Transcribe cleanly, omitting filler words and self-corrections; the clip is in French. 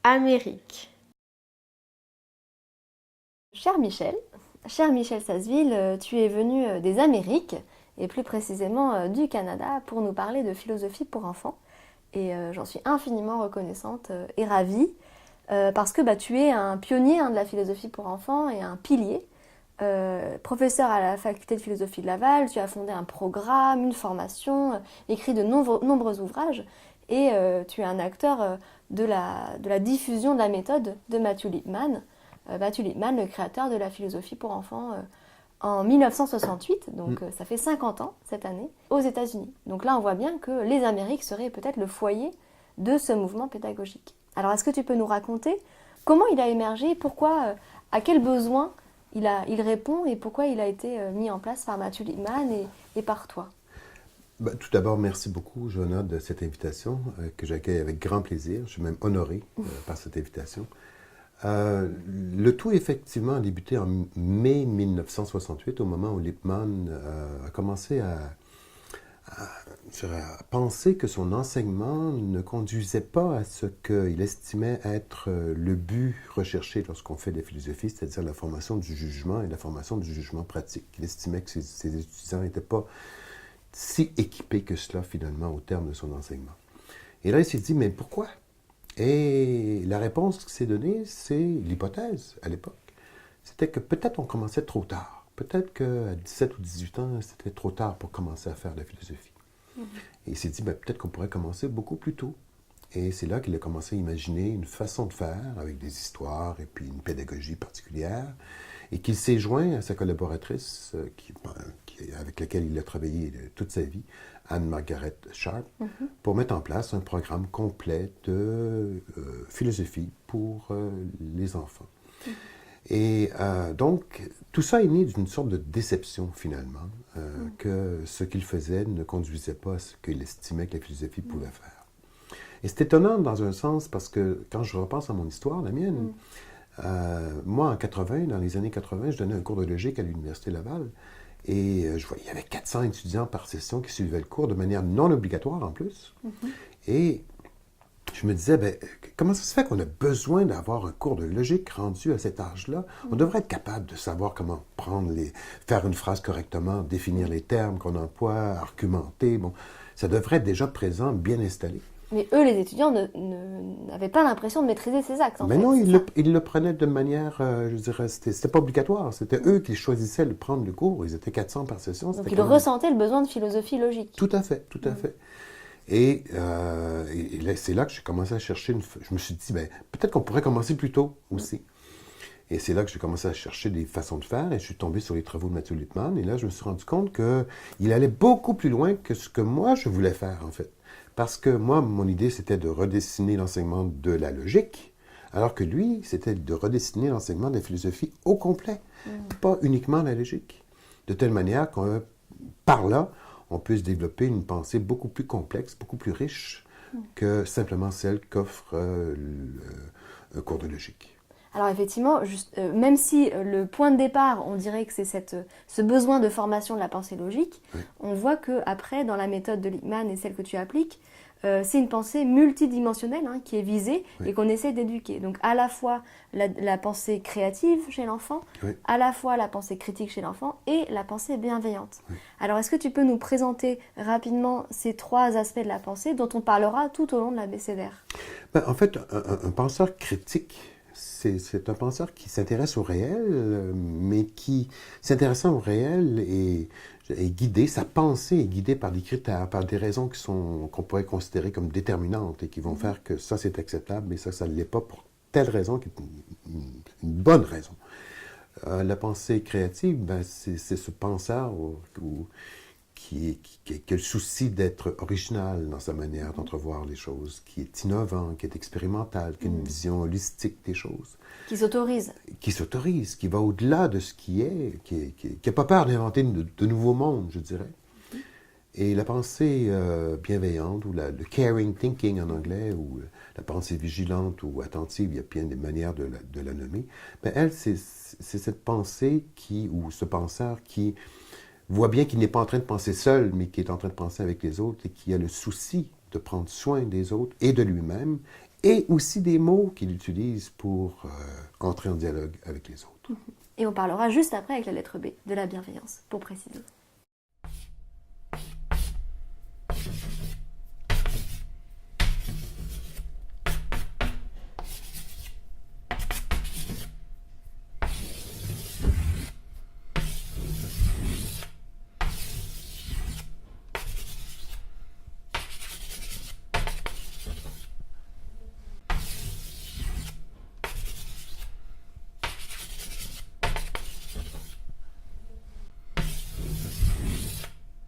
Amérique. Cher Michel Sasseville, tu es venu des Amériques, et plus précisément du Canada, pour nous parler de philosophie pour enfants. Et j'en suis infiniment reconnaissante et ravie, parce que tu es un pionnier de la philosophie pour enfants et un pilier. Professeur à la faculté de philosophie de Laval, tu as fondé un programme, une formation, écrit de nombreux ouvrages, et tu es un acteur de la diffusion de la méthode de Matthew Lipman. Matthew Lipman, le créateur de la philosophie pour enfants en 1968, donc ça fait 50 ans cette année, aux États-Unis. Donc là, on voit bien que les Amériques seraient peut-être le foyer de ce mouvement pédagogique. Alors, est-ce que tu peux nous raconter comment il a émergé, pourquoi, à quel besoin il répond et pourquoi il a été mis en place par Matthew Lipman et par toi? Tout d'abord, merci beaucoup, Joanna, de cette invitation que j'accueille avec grand plaisir. Je suis même honoré par cette invitation. Le tout, effectivement, a débuté en mai 1968, au moment où Lippmann a commencé à penser que son enseignement ne conduisait pas à ce qu'il estimait être le but recherché lorsqu'on fait de la philosophie, c'est-à-dire la formation du jugement et la formation du jugement pratique. Il estimait que ses étudiants n'étaient pas si équipés que cela, finalement, au terme de son enseignement. Et là, il s'est dit, mais pourquoi? Et la réponse qui s'est donnée, c'est l'hypothèse, à l'époque. C'était que peut-être on commençait trop tard. Peut-être qu'à 17 ou 18 ans, c'était trop tard pour commencer à faire de la philosophie. Et il s'est dit, peut-être qu'on pourrait commencer beaucoup plus tôt. Et c'est là qu'il a commencé à imaginer une façon de faire, avec des histoires et puis une pédagogie particulière, et qu'il s'est joint à sa collaboratrice, avec laquelle il a travaillé toute sa vie, Anne-Margaret Sharp, pour mettre en place un programme complet de philosophie pour les enfants. Et donc, tout ça est né d'une sorte de déception, finalement, que ce qu'il faisait ne conduisait pas à ce qu'il estimait que la philosophie pouvait faire. Et c'est étonnant dans un sens, parce que quand je repense à mon histoire, la mienne, moi, en 80, dans les années 80, je donnais un cours de logique à l'Université Laval. Et je voyais, il y avait 400 étudiants par session qui suivaient le cours de manière non obligatoire en plus. Et je me disais, comment ça se fait qu'on a besoin d'avoir un cours de logique rendu à cet âge-là? On devrait être capable de savoir comment faire une phrase correctement, définir les termes qu'on emploie, argumenter. Bon, ça devrait être déjà présent, bien installé. Mais eux, les étudiants, n'avaient pas l'impression de maîtriser ces actes, en Mais fait. non, ils le prenaient de manière, je dirais, c'était pas obligatoire. C'était eux qui choisissaient de prendre le cours. Ils étaient 400 par session. Donc ils ressentaient le besoin de philosophie logique. Tout à fait, tout à fait. Et c'est là que j'ai commencé à chercher, je me suis dit, peut-être qu'on pourrait commencer plus tôt aussi. Et c'est là que j'ai commencé à chercher des façons de faire, et je suis tombé sur les travaux de Matthew Lipman, et là, je me suis rendu compte qu'il allait beaucoup plus loin que ce que moi, je voulais faire, en fait. Parce que moi, mon idée, c'était de redessiner l'enseignement de la logique, alors que lui, c'était de redessiner l'enseignement de la philosophie au complet, pas uniquement la logique. De telle manière qu'on, par là, on peut se développer une pensée beaucoup plus complexe, beaucoup plus riche que simplement celle qu'offre un cours de logique. Alors effectivement, même si le point de départ, on dirait que c'est ce besoin de formation de la pensée logique, on voit qu'après, dans la méthode de Lippmann et celle que tu appliques, c'est une pensée multidimensionnelle qui est visée et qu'on essaie d'éduquer. Donc à la fois la pensée créative chez l'enfant, à la fois la pensée critique chez l'enfant et la pensée bienveillante. Alors est-ce que tu peux nous présenter rapidement ces trois aspects de la pensée dont on parlera tout au long de l'abécédaire? En fait, un penseur critique, c'est un penseur qui s'intéresse au réel, mais qui, s'intéressant au réel, est guidé, sa pensée est guidée par des critères, par des raisons qu'on pourrait considérer comme déterminantes et qui vont faire que ça, c'est acceptable, mais ça ne l'est pas pour telle raison, qui est une bonne raison. La pensée créative, c'est ce penseur qui a le souci d'être original dans sa manière d'entrevoir les choses, qui est innovant, qui est expérimental, qui a une vision holistique des choses. Qui s'autorise. Qui s'autorise, qui va au-delà de ce qui est, qui n'a pas peur d'inventer de nouveaux mondes, je dirais. Et la pensée bienveillante, ou le caring thinking en anglais, ou la pensée vigilante ou attentive, il y a bien des manières de la nommer, elle, c'est cette pensée ou ce penseur qui voit bien qu'il n'est pas en train de penser seul, mais qui est en train de penser avec les autres et qui a le souci de prendre soin des autres et de lui-même et aussi des mots qu'il utilise pour entrer en dialogue avec les autres. Et on parlera juste après avec la lettre B, de la bienveillance, pour préciser.